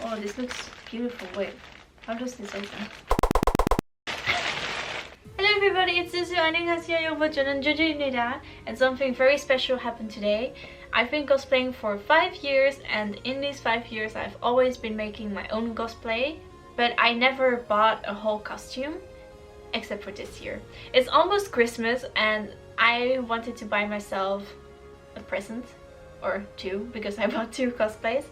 Oh, this looks beautiful. Wait, how does this open? Hello everybody, it's Zuzu. 안녕하세요 여러분. 저는 주주입니다. And something very special happened today. I've been cosplaying for 5 years, and in these 5 years I've always been making my own cosplay, but I never bought a whole costume except for this year. It's almost Christmas and I wanted to buy myself a present or two because I bought 2 cosplays.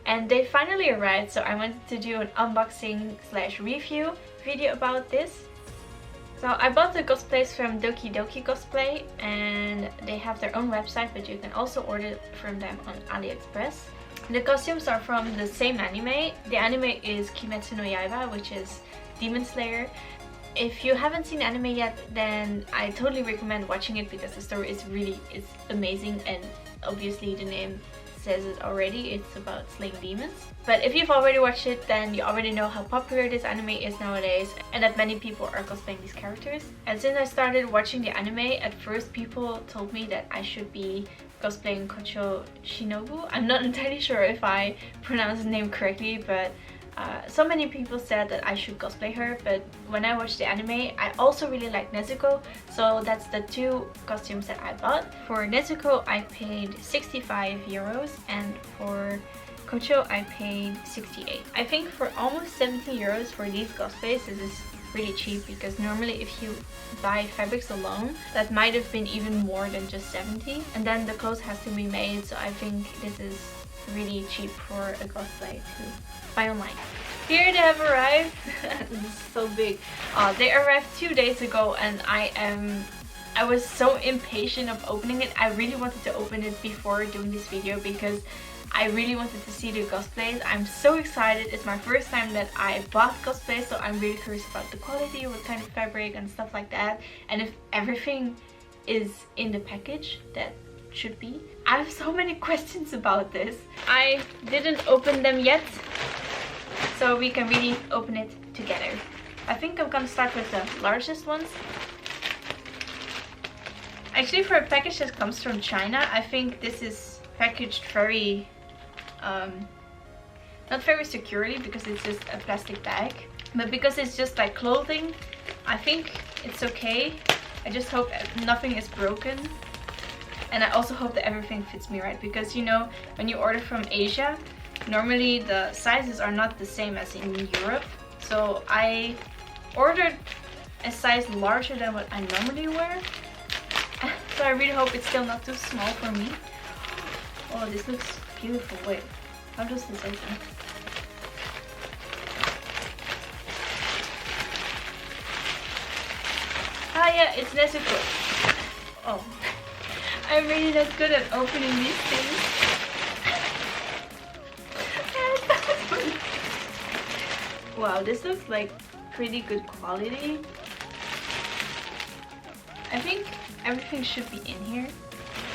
And they finally arrived, so I wanted to do an unboxing slash review video about this. So I bought the cosplays from DokiDoki Cosplay, and they have their own website, but you can also order from them on Aliexpress. The costumes are from the same anime. The anime is Kimetsu no Yaiba, which is Demon Slayer. If you haven't seen anime yet, then I totally recommend watching it because the story is amazing, and obviously the name says it already, it's about slaying demons. But if you've already watched it, then you already know how popular this anime is nowadays and that many people are cosplaying these characters. And since I started watching the anime, at first people told me that I should be cosplaying Kochou Shinobu. I'm not entirely sure if I pronounced the name correctly, but so many people said that I should cosplay her. But when I watched the anime, I also really like Nezuko, so that's the 2 costumes that I bought. For Nezuko I paid 65 euros, and for Kochou I paid 68. I think for almost 70 euros for these cosplays, this is really cheap, because normally if you buy fabrics alone, that might have been even more than just 70, and then the clothes has to be made, so I think this is really cheap for a cosplay to buy online. Here they have arrived. This is so big. They arrived 2 days ago, and I was so impatient of opening it. I really wanted to open it before doing this video because I really wanted to see the cosplays. I'm so excited. It's my first time that I bought cosplays, so I'm really curious about the quality, what kind of fabric and stuff like that, and if everything is in the package that should be. I have so many questions about this. I didn't open them yet, so we can really open it together. I think I'm gonna start with the largest ones. Actually, for a package that comes from China, I think this is packaged very not very securely, because it's just a plastic bag, but because it's just like clothing, I think it's okay. I just hope nothing is broken. And I also hope that everything fits me right, because you know, when you order from Asia, normally the sizes are not the same as in Europe. So I ordered a size larger than what I normally wear. So I really hope it's still not too small for me. Oh, this looks beautiful. Wait, how does this open? Ah yeah, it's Nezuko. Oh. I'm really not good at opening these things. Wow, this looks like pretty good quality. I think everything should be in here.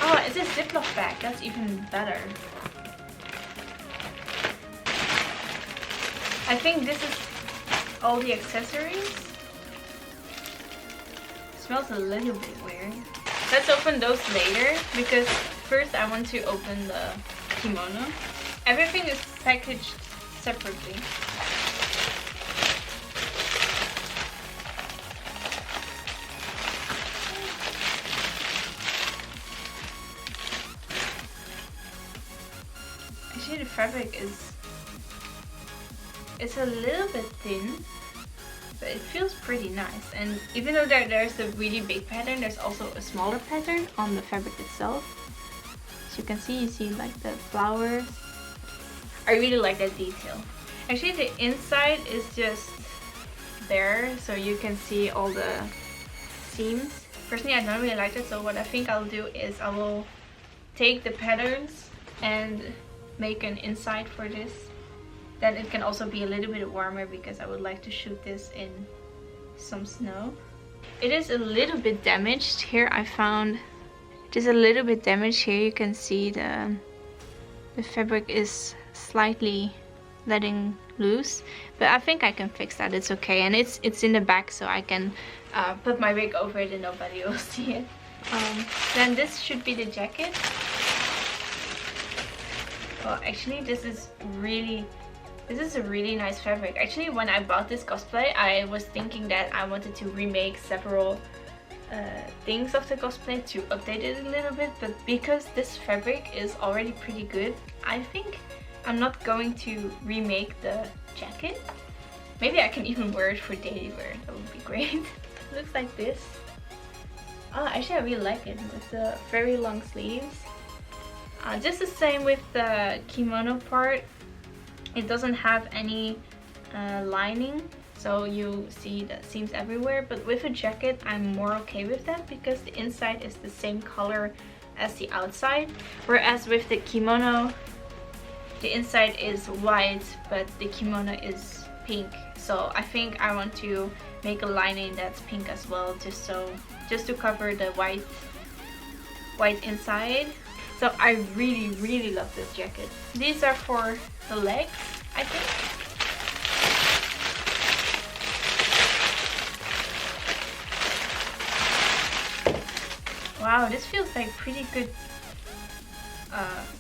Oh, it's a Ziploc bag. That's even better. I think this is all the accessories. It smells a little bit weird. Let's open those later, because first I want to open the kimono. Everything is packaged separately. Actually, the fabric it's a little bit thin, but it feels pretty nice. And even though there's a really big pattern, there's also a smaller pattern on the fabric itself. So you can see, like the flowers. I really like that detail. Actually, the inside is just there, so you can see all the seams. Personally, I don't really like it, so what I think I'll do is I will take the patterns and make an inside for this. Then it can also be a little bit warmer, because I would like to shoot this in some snow. It is a little bit damaged. Here I found it is a little bit damaged. Here you can see the fabric is slightly letting loose, but I think I can fix that. It's okay, and it's in the back, so I can put my wig over it and nobody will see it. Then this should be the jacket. Well, actually this is a really nice fabric. Actually, when I bought this cosplay, I was thinking that I wanted to remake several things of the cosplay to update it a little bit, but because this fabric is already pretty good, I think I'm not going to remake the jacket. Maybe I can even wear it for daily wear. That would be great. It looks like this. Oh, actually I really like it with the very long sleeves. Just the same with the kimono part. It doesn't have any lining, so you see the seams everywhere, but with a jacket I'm more okay with that because the inside is the same color as the outside, whereas with the kimono the inside is white but the kimono is pink. So I think I want to make a lining that's pink as well, just to cover the white inside. So I really love this jacket. These are for the legs, I think. Wow, this feels like pretty good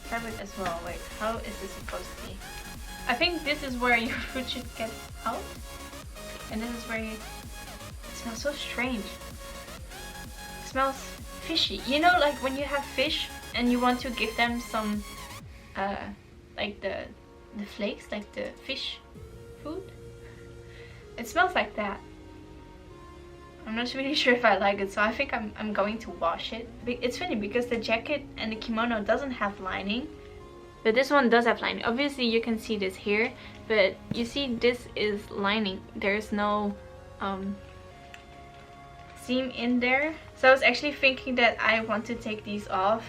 fabric as well. Wait, how is this supposed to be? I think this is where your food should get out, and this is where you... It smells so strange. It smells fishy. You know, like when you have fish and you want to give them some like the flakes, like the fish food. It smells like that. I'm not really sure if I like it, so I think I'm going to wash it. It's funny because the jacket and the kimono doesn't have lining, but this one does have lining. Obviously you can see this here, but you see this is lining. There's no seam in there. So I was actually thinking that I want to take these off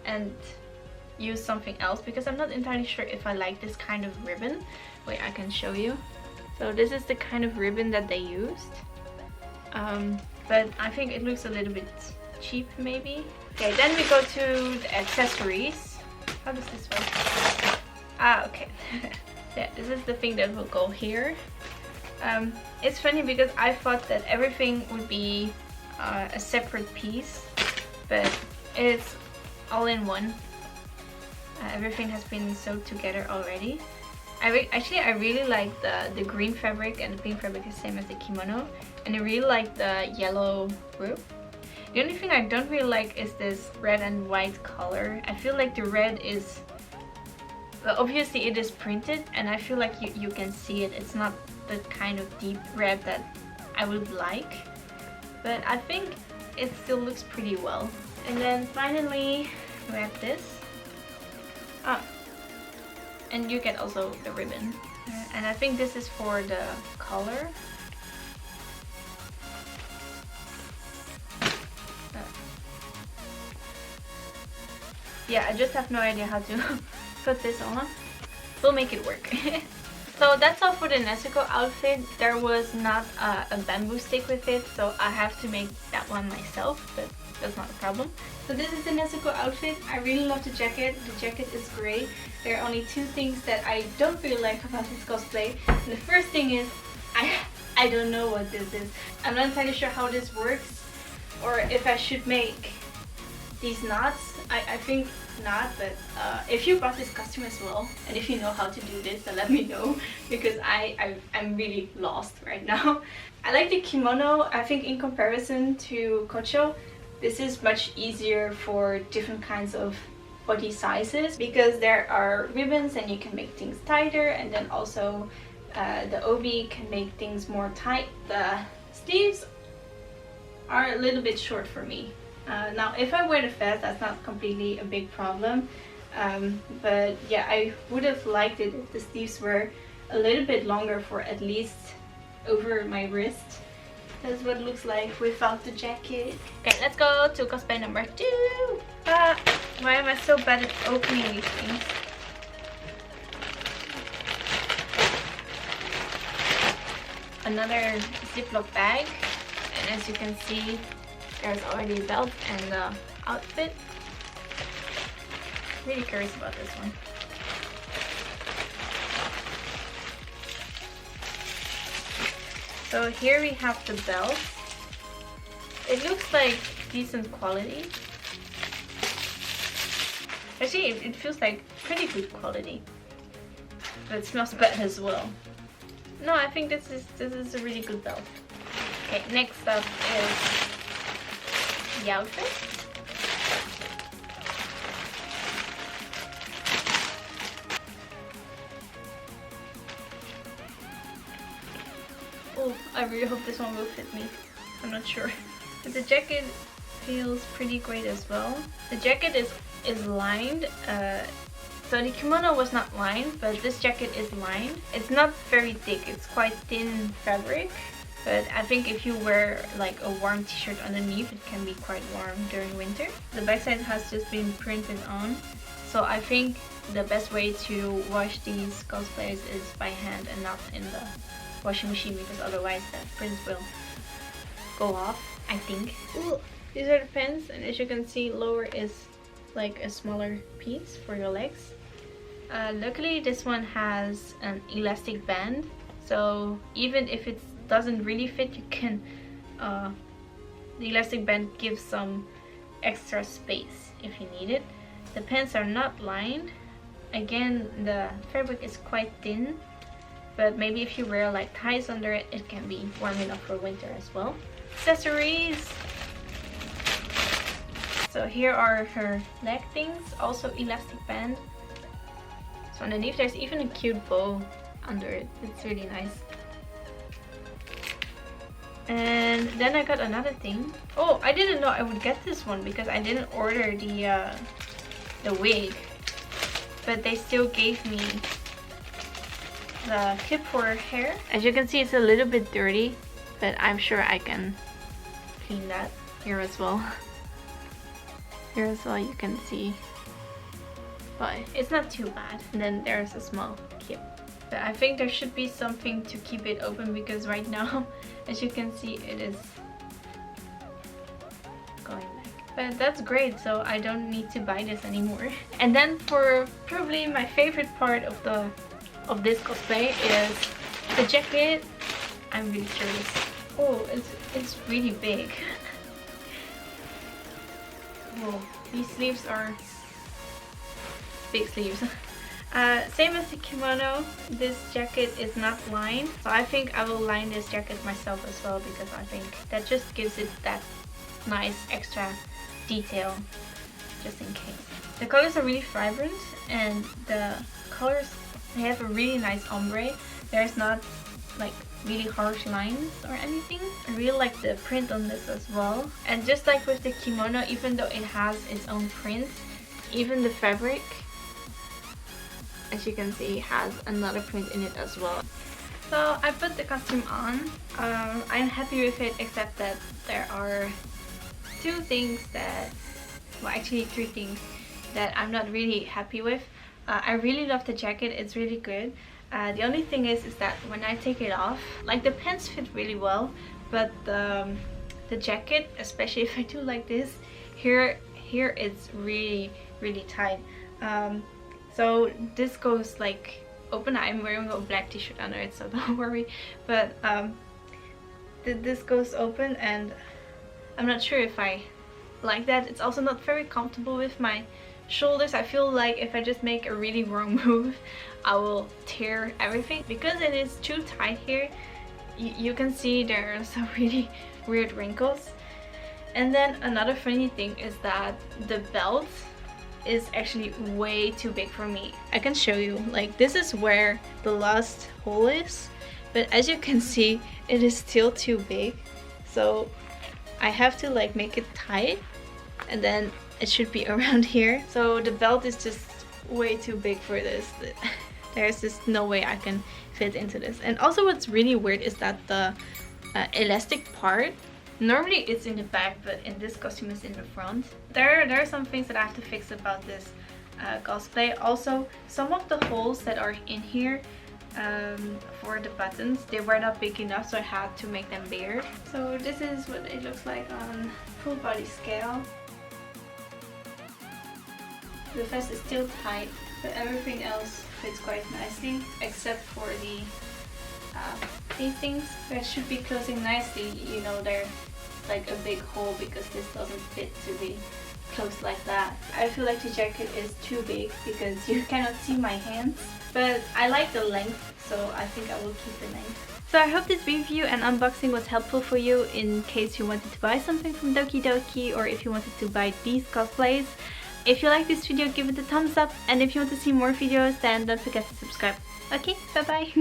and use something else because I'm not entirely sure if I like this kind of ribbon. Wait, I can show you. So this is the kind of ribbon that they used, but I think it looks a little bit cheap maybe. Okay, then we go to the accessories. How does this work? Ah, okay. Yeah, this is the thing that will go here. It's funny because I thought that everything would be a separate piece, but it's all in one. Everything has been sewed together already. Actually, I really like the green fabric, and the pink fabric is the same as the kimono, and I really like the yellow rope. The only thing I don't really like is this red and white color. I feel like the red is... Well, obviously it is printed, and I feel like you can see it. It's not the kind of deep red that I would like, but I think it still looks pretty well. And then finally we have this. And you get also the ribbon. And I think this is for the collar. Yeah, I just have no idea how to put this on. We'll make it work. So that's all for the Nezuko outfit. There was not a bamboo stick with it, so I have to make that one myself, but that's not a problem. So this is the Nezuko outfit. I really love the jacket. The jacket is great. There are only two things that I don't really like about this cosplay. And the first thing is I don't know what this is. I'm not entirely sure how this works, or if I should make these knots. I think not, but if you bought this costume as well, and if you know how to do this, then let me know, because I'm really lost right now. I like the kimono. I think in comparison to Kochou, this is much easier for different kinds of body sizes, because there are ribbons and you can make things tighter, and then also the obi can make things more tight. The sleeves are a little bit short for me. Now if I wear the vest, that's not completely a big problem, but yeah, I would have liked it if the sleeves were a little bit longer, for at least over my wrist. That's what it looks like without the jacket. Okay, let's go to cosplay number 2. Why am I so bad at opening these things? Another Ziploc bag, and as you can see, there's already a belt and the outfit. Really curious about this one. So here we have the belt. It looks like decent quality. Actually, it feels like pretty good quality. But it smells bad as well. No, I think this is a really good belt. Okay, next up is the outfit. Oh, I really hope this one will fit me. I'm not sure. But the jacket feels pretty great as well. The jacket is lined. So the kimono was not lined, but this jacket is lined. It's not very thick, it's quite thin fabric. But I think if you wear like a warm t-shirt underneath, it can be quite warm during winter. The backside has just been printed on. So I think the best way to wash these cosplays is by hand and not in the washing machine, because otherwise the print will go off, I think. Ooh, these are the pants, and as you can see, lower is like a smaller piece for your legs. Luckily this one has an elastic band, so even if it doesn't really fit, you can the elastic band gives some extra space if you need it. The pants are not lined. Again, the fabric is quite thin, but maybe if you wear like ties under it, it can be warm enough for winter as well. Accessories! So here are her leg things, also elastic band. So underneath there's even a cute bow under it. It's really nice. And then I got another thing. Oh, I didn't know I would get this one because I didn't order the wig. But they still gave me the clip for her hair. As you can see, it's a little bit dirty, but I'm sure I can clean that. Here as well. Here as well you can see. But it's not too bad. And then there's a small clip. But I think there should be something to keep it open, because right now, as you can see, it is going back. But that's great, so I don't need to buy this anymore. And then for probably my favorite part of this cosplay is the jacket. I'm really curious. Oh, it's really big. Whoa, these sleeves are big sleeves. Same as the kimono, this jacket is not lined, so I think I will line this jacket myself as well, because I think that just gives it that nice extra detail, just in case. The colors are really vibrant, and the colors, they have a really nice ombre. There's not like really harsh lines or anything. I really like the print on this as well. And just like with the kimono, even though it has its own print, even the fabric, as you can see, has another print in it as well. So I put the costume on. I'm happy with it, except that there are two things that, well, actually three things that I'm not really happy with. I really love the jacket, it's really good. The only thing is that when I take it off, like the pants fit really well, but the jacket, especially if I do like this, here it's really tight. So this goes like open. I'm wearing a black t-shirt under it, so don't worry. But this goes open, and I'm not sure if I like that. It's also not very comfortable with my shoulders. I feel like if I just make a really wrong move, I will tear everything. Because it is too tight here, you can see there are some really weird wrinkles. And then another funny thing is that the belt is actually way too big for me. I can show you, like this is where the last hole is, but as you can see, it is still too big. So I have to like make it tight, and then it should be around here. So the belt is just way too big for this. There's just no way I can fit into this. And also what's really weird is that the elastic part, normally it's in the back, but in this costume it's in the front. There are some things that I have to fix about this cosplay. Also, some of the holes that are in here for the buttons, they were not big enough, so I had to make them bigger. So this is what it looks like on full body scale. The vest is still tight, but everything else fits quite nicely, except for these things that should be closing nicely. You know, they're like a big hole because this doesn't fit to the close like that. I feel like the jacket is too big because you cannot see my hands, but I like the length, so I think I will keep the length. So I hope this review and unboxing was helpful for you in case you wanted to buy something from DokiDoki or if you wanted to buy these cosplays. If you like this video, give it a thumbs up, and if you want to see more videos, then don't forget to subscribe. Okay, bye bye!